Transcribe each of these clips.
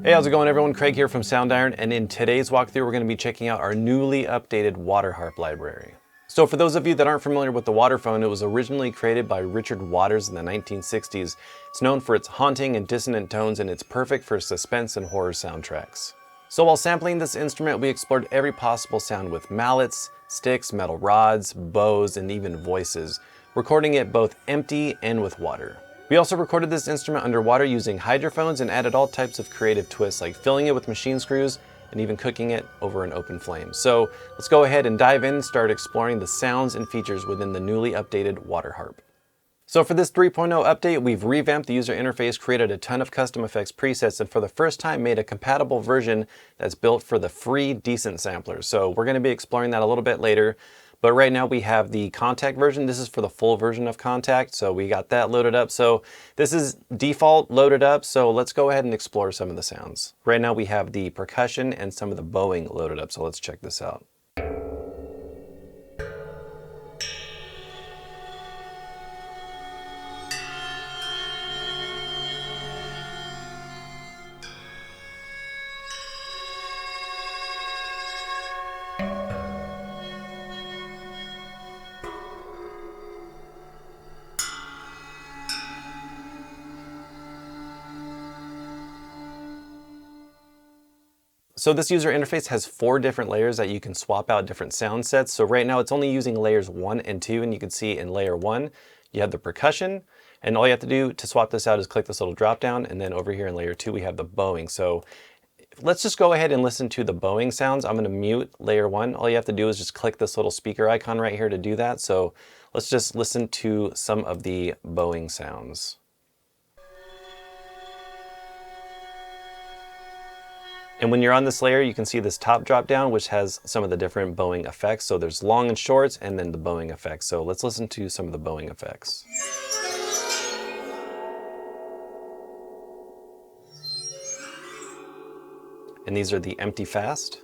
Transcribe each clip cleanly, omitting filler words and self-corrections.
Hey, how's it going everyone? Craig here from Soundiron, and in today's walkthrough we're going to be checking out our newly updated Waterharp library. So for those of you that aren't familiar with the Waterphone, it was originally created by Richard Waters in the 1960s. It's known for its haunting and dissonant tones, and it's perfect for suspense and horror soundtracks. So while sampling this instrument, we explored every possible sound with mallets, sticks, metal rods, bows, and even voices, recording it both empty and with water. We also recorded this instrument underwater using hydrophones and added all types of creative twists, like filling it with machine screws and even cooking it over an open flame. So let's go ahead and dive in and start exploring the sounds and features within the newly updated Waterharp. So for this 3.0 update, we've revamped the user interface, created a ton of custom effects presets, and for the first time made a compatible version that's built for the free Decent samplers. So we're going to be exploring that a little bit later. But right now we have the Kontakt version. This is for the full version of Kontakt, so we got that loaded up. So this is default loaded up, so let's go ahead and explore some of the sounds. Right now we have the percussion and some of the bowing loaded up, so let's check this out. So this user interface has 4 different layers that you can swap out different sound sets. So right now it's only using layers 1 and 2, and you can see in layer 1 you have the percussion, and all you have to do to swap this out is click this little drop down, and then over here in layer 2 we have the bowing. So let's just go ahead and listen to the bowing sounds. I'm going to mute layer 1. All you have to do is just click this little speaker icon right here to do that. So let's just listen to some of the bowing sounds. And when you're on this layer, you can see this top drop down, which has some of the different bowing effects. So there's long and shorts, and then the bowing effects. So let's listen to some of the bowing effects. And these are the empty fast.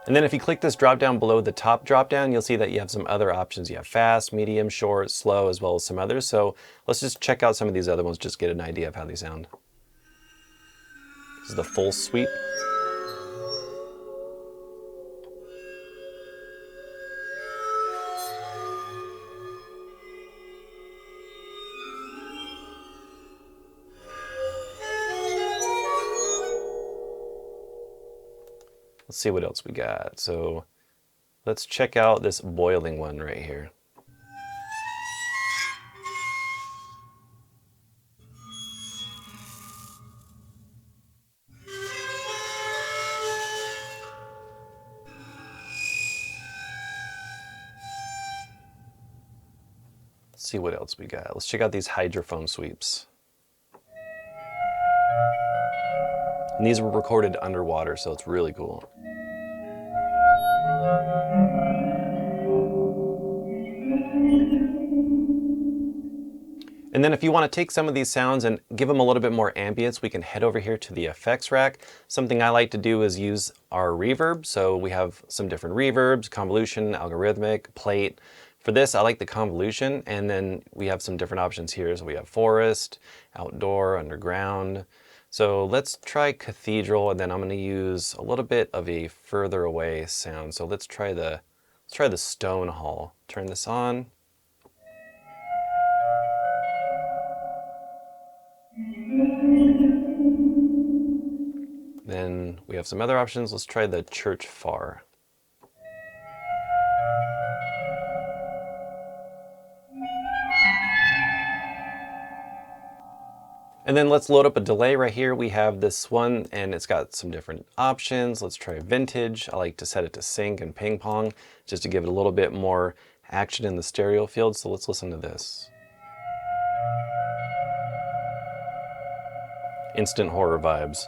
And then if you click this drop down below the top drop down, you'll see that you have some other options. You have fast, medium, short, slow, as well as some others. So let's just check out some of these other ones, just get an idea of how they sound. This is the full sweep. Let's see what else we got. So let's check out this boiling one right here. Let's see what else we got. Let's check out these hydrophone sweeps. And these were recorded underwater, so it's really cool. And then if you want to take some of these sounds and give them a little bit more ambience, we can head over here to the effects rack. Something I like to do is use our reverb. So we have some different reverbs, convolution, algorithmic, plate. For this, I like the convolution, and then we have some different options here. So we have forest, outdoor, underground. So let's try cathedral, and then I'm going to use a little bit of a further away sound. So let's try the stone hall. Turn this on. Then we have some other options. Let's try the church far. And then let's load up a delay right here. We have this one, and it's got some different options. Let's try vintage. I like to set it to sync and ping pong just to give it a little bit more action in the stereo field. So let's listen to this. Instant horror vibes.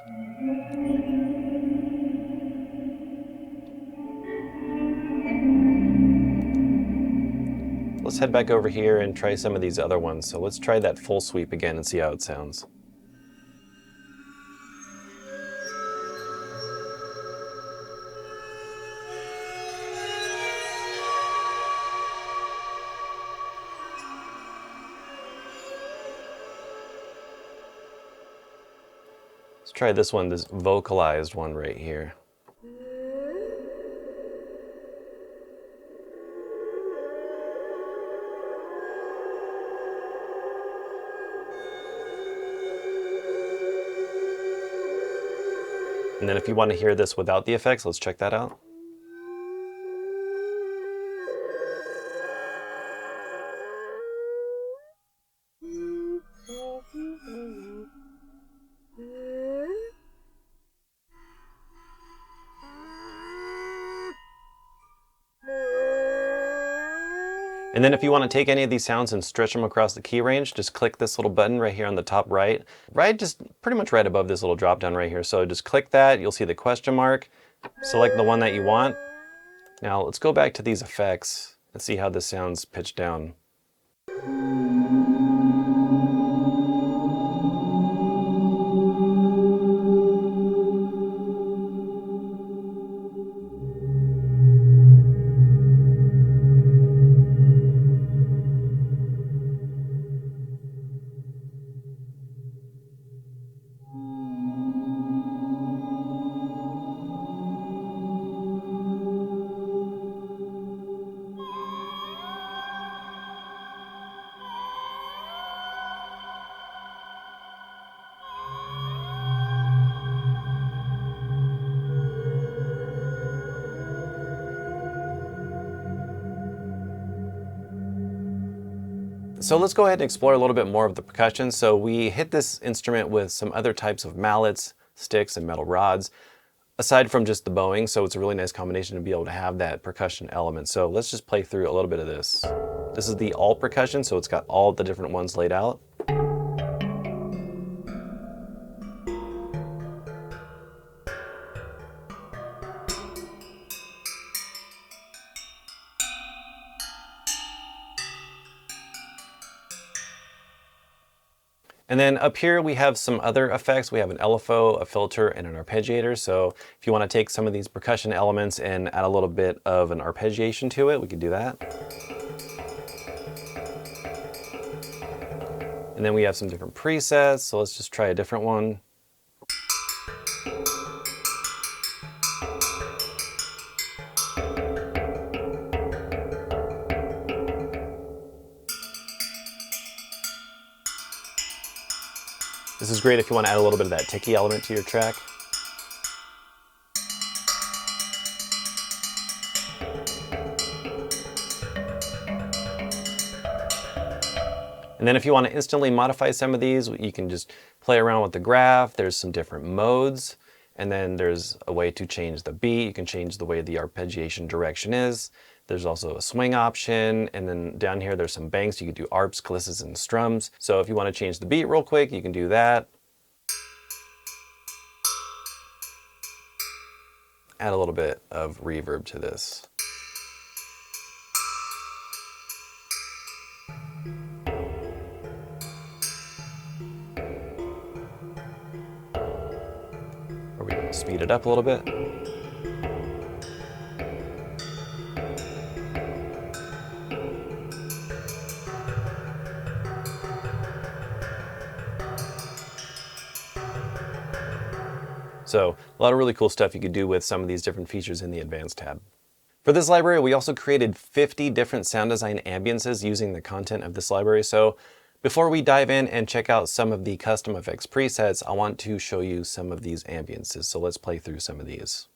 Let's head back over here and try some of these other ones. So let's try that full sweep again and see how it sounds. Let's try this one, this vocalized one right here. And then if you want to hear this without the effects, let's check that out. And then if you want to take any of these sounds and stretch them across the key range, just click this little button right here on the top right, just pretty much right above this little drop down right here. So just click that, you'll see the question mark, select the one that you want. Now let's go back to these effects and see how this sounds pitched down. So let's go ahead and explore a little bit more of the percussion. So we hit this instrument with some other types of mallets, sticks, and metal rods, aside from just the bowing. So it's a really nice combination to be able to have that percussion element. So let's just play through a little bit of this. This is the all percussion, so it's got all the different ones laid out. And then up here we have some other effects. We have an LFO, a filter, and an arpeggiator. So if you want to take some of these percussion elements and add a little bit of an arpeggiation to it, we can do that. And then we have some different presets. So let's just try a different one. This is great if you want to add a little bit of that ticky element to your track. And then if you want to instantly modify some of these, you can just play around with the graph. There's some different modes. And then there's a way to change the beat. You can change the way the arpeggiation direction is. There's also a swing option. And then down here, there's some banks. You can do arps, glisses, and strums. So if you want to change the beat real quick, you can do that. Add a little bit of reverb to this. Or we can speed it up a little bit. So a lot of really cool stuff you could do with some of these different features in the Advanced tab. For this library, we also created 50 different sound design ambiences using the content of this library. So before we dive in and check out some of the custom effects presets, I want to show you some of these ambiences. So let's play through some of these.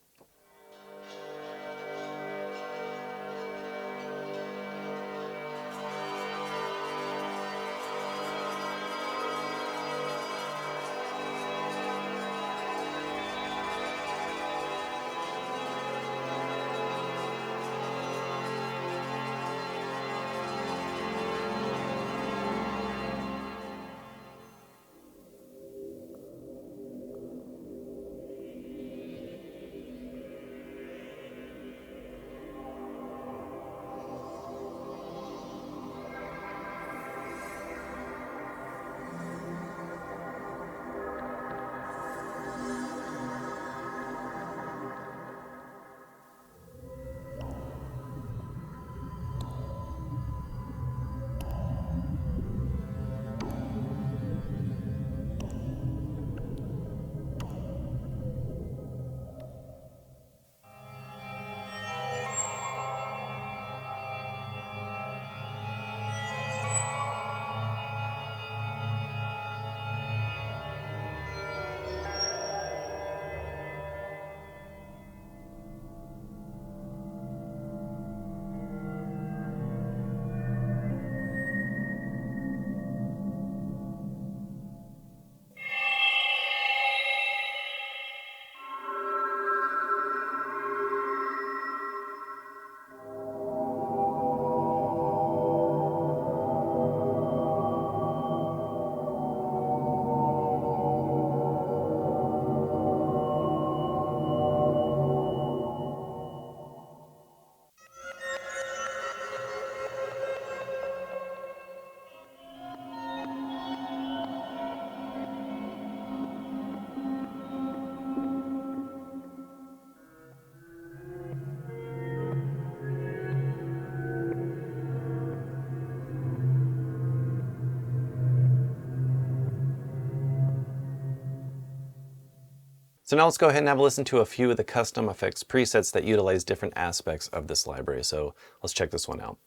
So now let's go ahead and have a listen to a few of the custom effects presets that utilize different aspects of this library. So let's check this one out.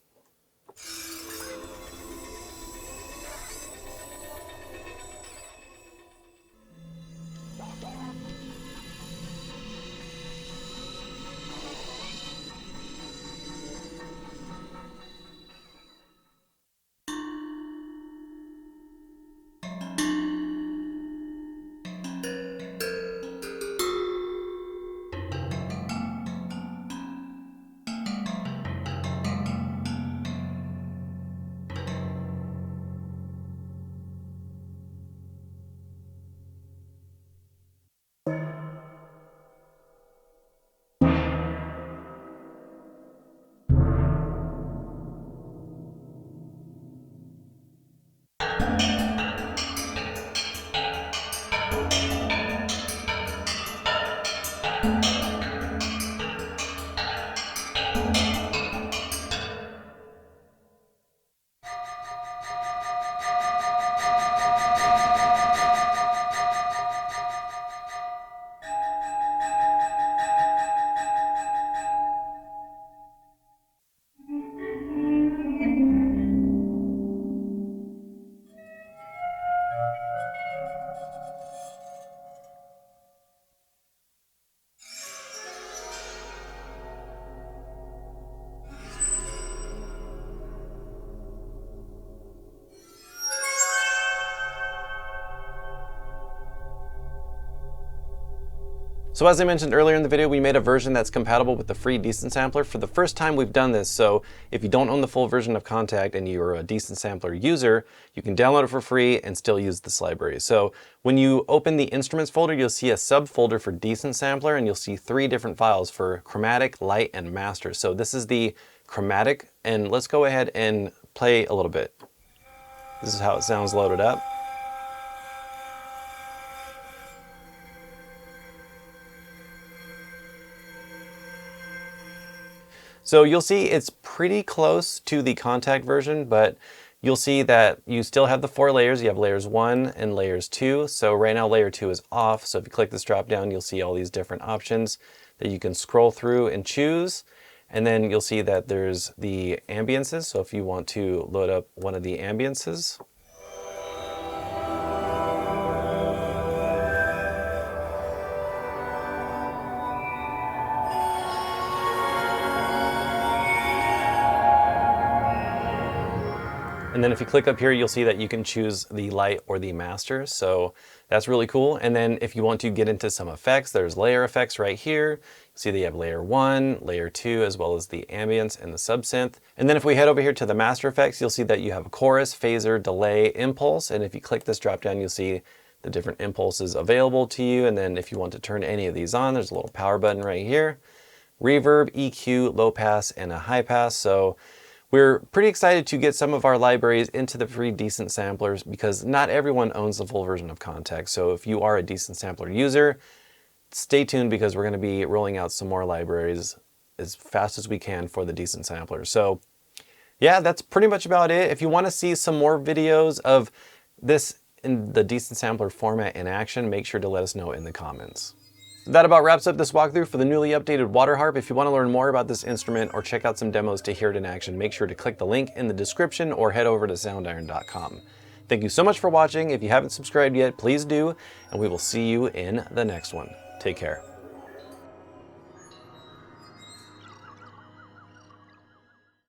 So as I mentioned earlier in the video, we made a version that's compatible with the free Decent Sampler. For the first time we've done this, so if you don't own the full version of Kontakt and you're a Decent Sampler user, you can download it for free and still use this library. So when you open the Instruments folder, you'll see a subfolder for Decent Sampler, and you'll see 3 different files for Chromatic, Light, and Master. So this is the Chromatic, and let's go ahead and play a little bit. This is how it sounds loaded up. So you'll see it's pretty close to the Kontakt version, but you'll see that you still have the 4 layers. You have layers 1 and layers 2. So right now layer 2 is off. So if you click this drop down, you'll see all these different options that you can scroll through and choose. And then you'll see that there's the ambiences. So if you want to load up one of the ambiences, and then if you click up here, you'll see that you can choose the light or the master. So that's really cool. And then if you want to get into some effects, there's layer effects right here. You see that you have layer 1, layer 2, as well as the ambience and the subsynth. And then if we head over here to the master effects, you'll see that you have chorus, phaser, delay, impulse. And if you click this drop down, you'll see the different impulses available to you. And then if you want to turn any of these on, there's a little power button right here. Reverb, EQ, low pass, and a high pass. So we're pretty excited to get some of our libraries into the free Decent Samplers because not everyone owns the full version of Kontakt. So if you are a Decent Sampler user, stay tuned because we're going to be rolling out some more libraries as fast as we can for the Decent Sampler. So yeah, that's pretty much about it. If you want to see some more videos of this in the Decent Sampler format in action, make sure to let us know in the comments. That about wraps up this walkthrough for the newly updated Waterharp. If you want to learn more about this instrument or check out some demos to hear it in action, make sure to click the link in the description or head over to soundiron.com. Thank you so much for watching. If you haven't subscribed yet, please do, and we will see you in the next one. Take care.